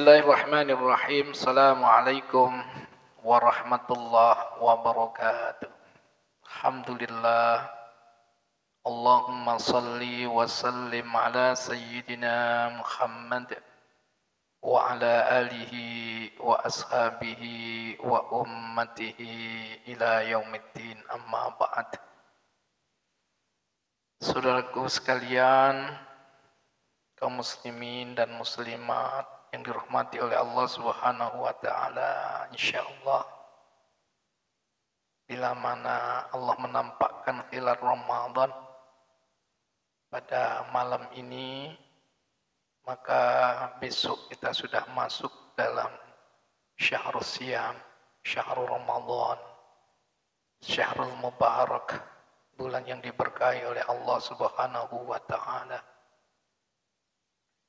Bismillahirrahmanirrahim. Assalamualaikum warahmatullahi wabarakatuh. Alhamdulillah. Allahumma salli wa sallim ala sayyidina Muhammad wa ala alihi wa ashabihi wa ummatihi ila yaumiddin, amma ba'd. Saudaraku sekalian, kaum muslimin dan muslimat yang dirahmati oleh Allah Subhanahu wa taala, insyaallah bila mana Allah menampakkan hilal Ramadan pada malam ini, maka besok kita sudah masuk dalam syahrul siyam, syahrul Ramadan, syahrul mubarak, bulan yang diberkahi oleh Allah Subhanahu wa taala.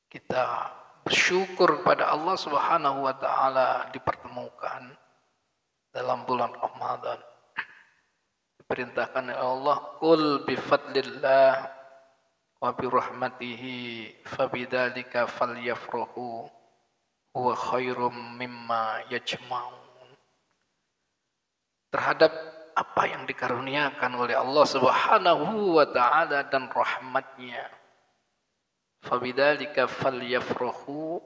Kita bersyukur kepada Allah Subhanahu wa taala dipertemukan dalam bulan Ramadan. Diperintahkan oleh Allah, "Qul bi fadlillah wa bi rahmatihi fabidzalika falyafrahu huwa khairum mimma yajma'un." Terhadap apa yang dikaruniakan oleh Allah Subhanahu wa taala dan rahmatnya, fabidzalika falyafrahu,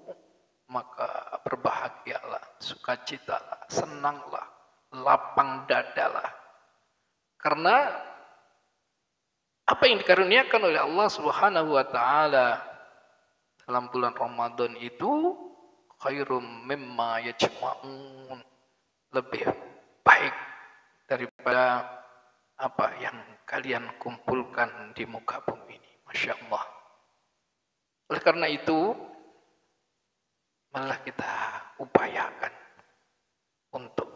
maka berbahagialah, sukacitalah, senanglah, lapang dadalah. Karena apa yang dikaruniakan oleh Allah Subhanahu wa taala dalam bulan Ramadan itu khairum mimma yajma'un, lebih baik daripada apa yang kalian kumpulkan di muka bumi ini. Masya Allah. Oleh karena itu, malah kita upayakan untuk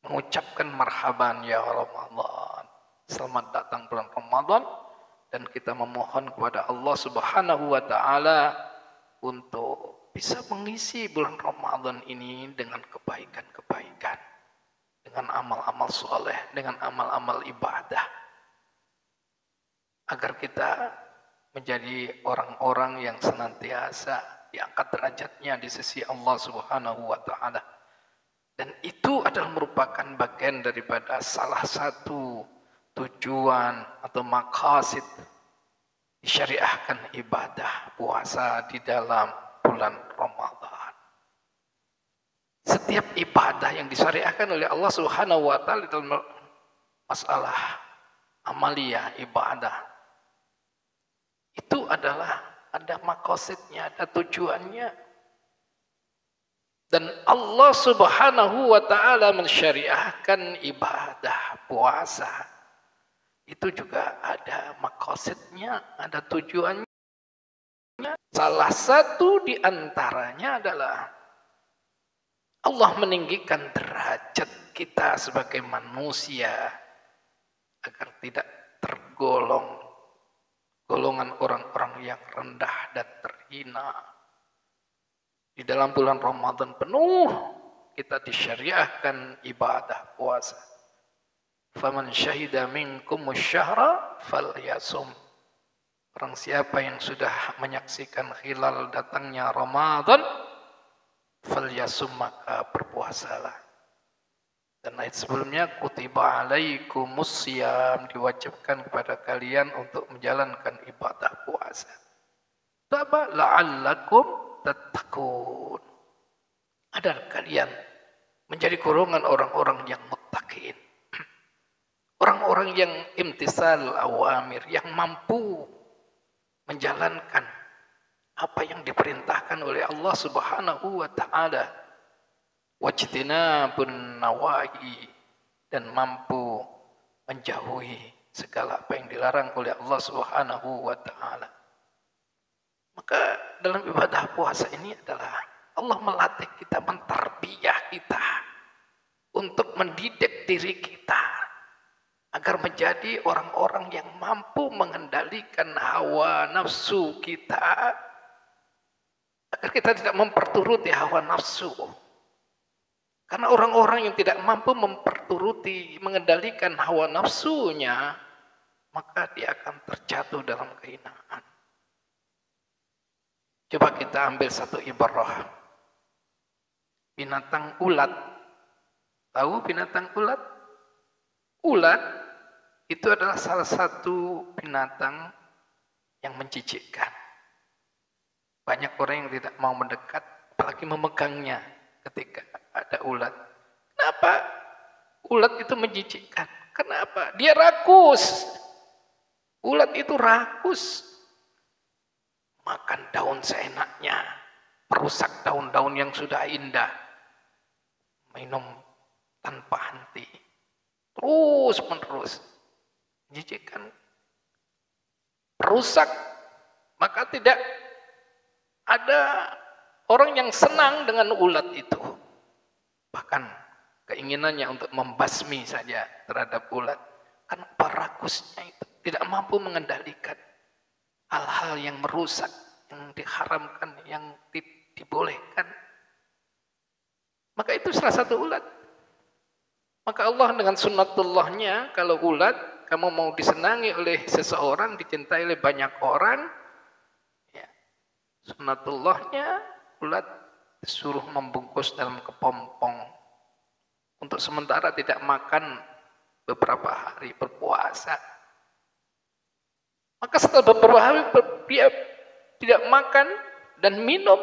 mengucapkan marhaban ya Ramadan. Selamat datang bulan Ramadan, dan kita memohon kepada Allah Subhanahu wa taala untuk bisa mengisi bulan Ramadan ini dengan kebaikan-kebaikan, dengan amal-amal soleh, dengan amal-amal ibadah, agar kita menjadi orang-orang yang senantiasa diangkat derajatnya di sisi Allah Subhanahu wa taala. Dan itu adalah merupakan bagian daripada salah satu tujuan atau maqasid disyariahkan ibadah puasa di dalam bulan Ramadan. Setiap ibadah yang disyariahkan oleh Allah Subhanahu wa taala dalam masalah amaliyah ibadah, itu adalah ada maqasidnya, ada tujuannya. Dan Allah Subhanahu wa taala mensyariahkan ibadah puasa, itu juga ada maqasidnya, ada tujuannya. Salah satu di antaranya adalah Allah meninggikan derajat kita sebagai manusia agar tidak tergolong golongan orang-orang yang rendah dan terhina. Di dalam bulan Ramadan penuh kita disyariahkan ibadah puasa. Faman syahida minkumus syahra falyasum. Barang siapa yang sudah menyaksikan hilal datangnya Ramadan, falyasum, maka berpuasalah. Dan ayat sebelumnya, kutiba alaikumus syiyam, diwajibkan kepada kalian untuk menjalankan ibadah puasa. Apa? La'allakum tattaqun. Agar kalian menjadi golongan orang-orang yang muttaqin. Orang-orang yang imtisal awamir, yang mampu menjalankan apa yang diperintahkan oleh Allah Subhanahu wa taala. Wajtinabun nawahi, dan mampu menjauhi segala apa yang dilarang oleh Allah Subhanahu wa taala. Maka dalam ibadah puasa ini adalah Allah melatih kita, mentarbiyah kita untuk mendidik diri kita agar menjadi orang-orang yang mampu mengendalikan hawa nafsu kita, agar kita tidak memperturuti hawa nafsu. Karena orang-orang yang tidak mampu memperturuti, mengendalikan hawa nafsunya, maka dia akan terjatuh dalam kehinaan. Coba kita ambil satu ibarah. Binatang ulat. Tahu binatang ulat? Ulat itu adalah salah satu binatang yang menjijikkan. Banyak orang yang tidak mau mendekat, apalagi memegangnya ketika ada ulat. Kenapa? Ulat itu menjijikkan. Kenapa? Dia rakus. Ulat itu rakus. Makan daun seenaknya. Merusak daun-daun yang sudah indah. Minum tanpa henti. Terus menerus. Menjijikkan. Merusak. Maka tidak ada orang yang senang dengan ulat itu. Bahkan keinginannya untuk membasmi saja terhadap ulat. Karena rakusnya itu tidak mampu mengendalikan hal-hal yang merusak, yang diharamkan, yang dibolehkan. Maka itu salah satu ulat. Maka Allah dengan sunnatullahnya, kalau ulat, kamu mau disenangi oleh seseorang, dicintai oleh banyak orang, ya, sunnatullahnya, ulat disuruh membungkus dalam kepompong. Untuk sementara tidak makan beberapa hari berpuasa. Maka setelah beberapa hari dia tidak makan dan minum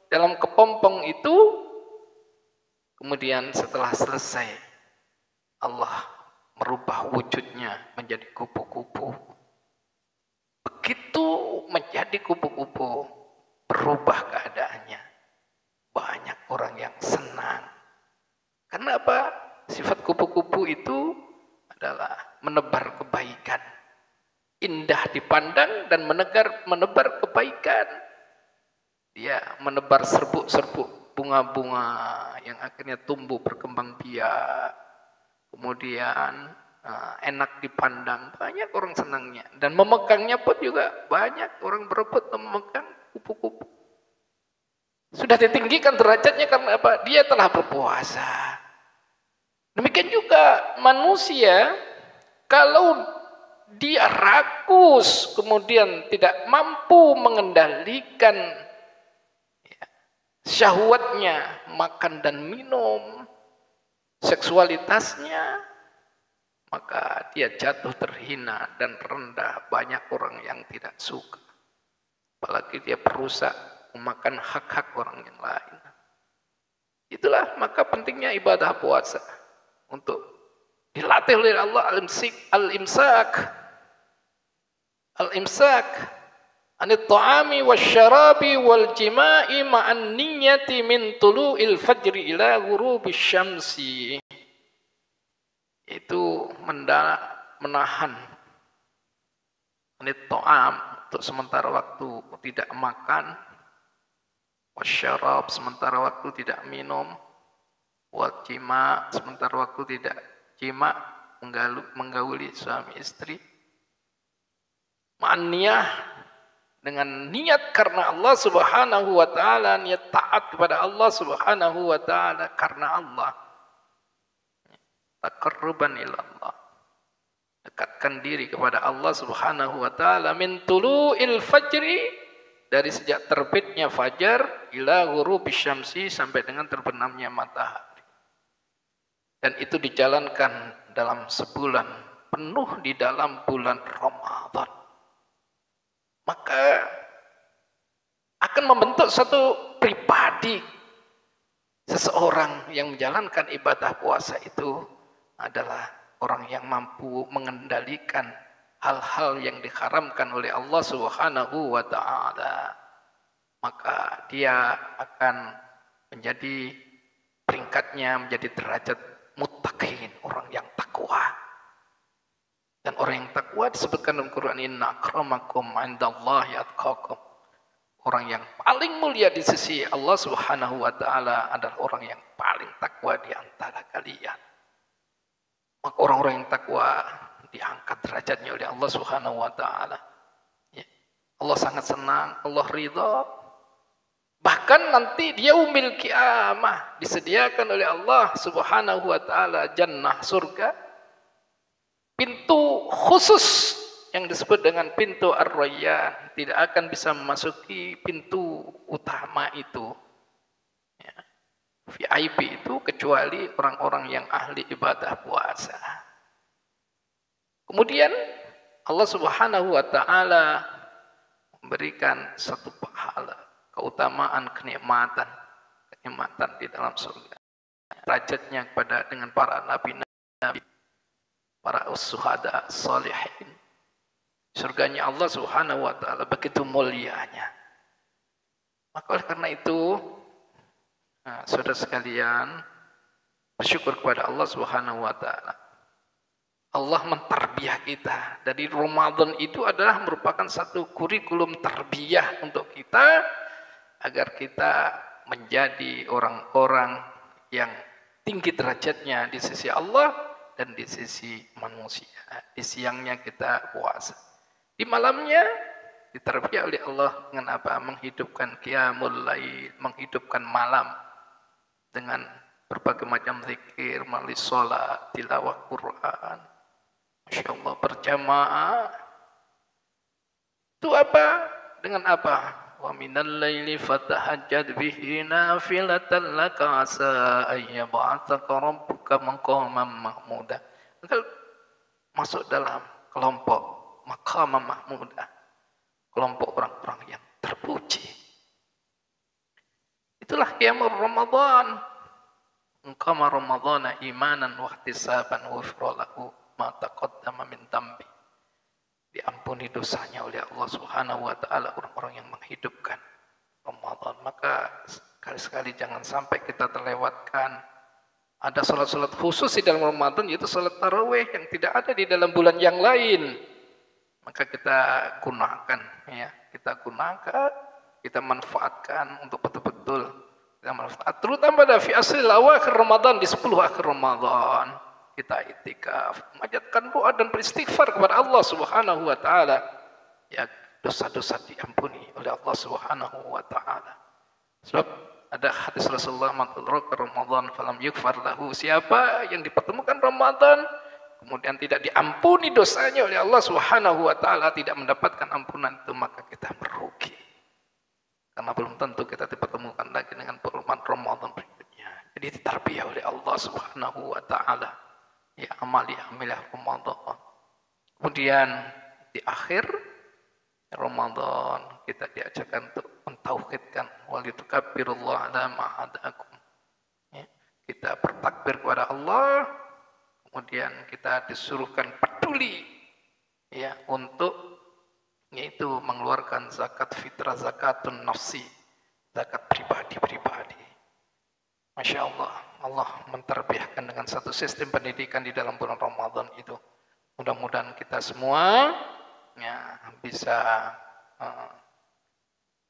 dalam kepompong itu, kemudian setelah selesai Allah merubah wujudnya menjadi kupu-kupu. Begitu menjadi kupu-kupu, berubah keadaannya. Banyak orang yang senang. Karena apa? Sifat kupu-kupu itu adalah menebar kebaikan. Indah dipandang dan menebar kebaikan. Dia menebar serbuk-serbuk bunga-bunga yang akhirnya tumbuh berkembang biak. Kemudian enak dipandang, banyak orang senangnya. Dan memegangnya pun juga banyak orang berebut memegang kupu-kupu. Sudah ditinggikan derajatnya karena apa? Dia telah berpuasa. Demikian juga manusia, kalau dia rakus, kemudian tidak mampu mengendalikan syahwatnya, makan dan minum, seksualitasnya, maka dia jatuh terhina dan rendah. Banyak orang yang tidak suka. Apalagi dia berusaha memakan hak-hak orang yang lain. Itulah maka pentingnya ibadah puasa. Untuk dilatih oleh Allah al-imsak anit ta'ami wasyarabi wal jima'i ma'an niyyati min tulu'il fajri ila ghurubis syamsi. Itu menahan anit ta'am untuk sementara waktu tidak makan, wasyarab sementara waktu tidak minum, wal jima sementara waktu tidak jima, menggauli suami istri, ma'niyah dengan niat karena Allah Subhanahu wa taala, niat taat kepada Allah Subhanahu wa taala karena Allah, taqarruban ila Allah, dekatkan diri kepada Allah Subhanahu wa taala min tulu'il fajri, dari sejak terbitnya fajar ila ghurubis syamsi, sampai dengan terbenamnya matahari. Dan itu dijalankan dalam sebulan penuh di dalam bulan Ramadan. Maka akan membentuk satu pribadi. Seseorang yang menjalankan ibadah puasa itu adalah orang yang mampu mengendalikan hal-hal yang diharamkan oleh Allah Subhanahu wa taala. Maka dia akan menjadi peringkatnya menjadi derajat muttaqin, orang yang takwa. Dan orang yang takwa disebutkan dalam Quran, inna akramakum 'indallahi atqakum. Orang yang paling mulia di sisi Allah Subhanahu wa taala adalah orang yang paling takwa di antara kalian. Maka orang-orang yang takwa diangkat derajatnya oleh Allah Subhanahu wa taala. Ya. Allah sangat senang, Allah ridha. Bahkan nanti di yaumil qiyamah disediakan oleh Allah Subhanahu wa taala jannah, surga, pintu khusus yang disebut dengan pintu Ar-Rayyan, tidak akan bisa memasuki pintu utama itu, ya, VIP itu, kecuali orang-orang yang ahli ibadah puasa. Kemudian Allah Subhanahu wa taala memberikan satu pahala, keutamaan, kenikmatan di dalam surga. Derajatnya kepada dengan para nabi-nabi, para syuhada, salihin. Surganya Allah Subhanahu wa taala begitu mulianya. Maka oleh karena itu, saudara sekalian, bersyukur kepada Allah Subhanahu wa taala. Allah mentarbiyah kita. Dari Ramadan itu adalah merupakan satu kurikulum tarbiyah untuk kita agar kita menjadi orang-orang yang tinggi derajatnya di sisi Allah dan di sisi manusia. Di siangnya kita puasa, di malamnya ditarbiyah oleh Allah dengan apa? Menghidupkan qiyamul lail, menghidupkan malam dengan berbagai macam zikir, melalui sholat, tilawah Quran, Masya Allah, berjamaah. Itu apa? Dengan apa? Wa minal laili fatahajjad bihi nafilatan laka asa ayyab'atsaka rabbuka maqaman mahmuda. Masuk dalam kelompok maqam mahmuda, kelompok orang-orang yang terpuji. Itulah qiyamul Ramadan. Qama Ramadhana imanan wa ihtisaban ghufira lahu ma taqaddama min dhanbi. Diampuni dosanya oleh Allah Subhanahu wa taala orang-orang yang menghidupkan Ramadan. Maka sekali-sekali jangan sampai kita terlewatkan. Ada salat-salat khusus di dalam Ramadan, yaitu salat tarawih yang tidak ada di dalam bulan yang lain. Maka kita gunakan, ya, kita manfaatkan untuk betul-betul kita manfaat. Terutama pada fi asril awakhir Ramadan, di 10 akhir Ramadan, kita itikaf, memanjatkan doa dan beristighfar kepada Allah Subhanahu wa taala. Ya, dosa-dosa diampuni oleh Allah Subhanahu wa taala. Sebab ada hadis Rasulullah, man adraka Ramadan falam yughfar lahu, siapa yang dipertemukan Ramadan kemudian tidak diampuni dosanya oleh Allah Subhanahu wa taala, tidak mendapatkan ampunan itu, maka kita merugi. Karena belum tentu kita dipertemukan lagi dengan bulan Ramadan berikutnya. Jadi ditarbiyah oleh Allah Subhanahu wa taala. Ya amali amilah Ramadan. Kemudian di akhir Ramadan kita diajarkan untuk mentauhidkan walitukabbirullah ala ma hadakum. Ya, kita bertakbir kepada Allah, kemudian kita disuruhkan peduli, ya, untuk yaitu mengeluarkan zakat fitrah, zakatun nafsi, zakat pribadi-pribadi. Masya Allah, Allah mentarbiyahkan dengan satu sistem pendidikan di dalam bulan Ramadan itu. Mudah-mudahan kita semua, ya, bisa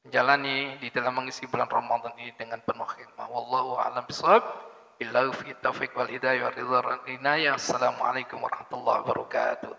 menjalani di dalam mengisi bulan Ramadan ini dengan penuh hikmah. Wallahu a'lam bishawab. Billahi taufiq wal hidayah wa ridha wal inayah. Assalamualaikum warahmatullahi wabarakatuh.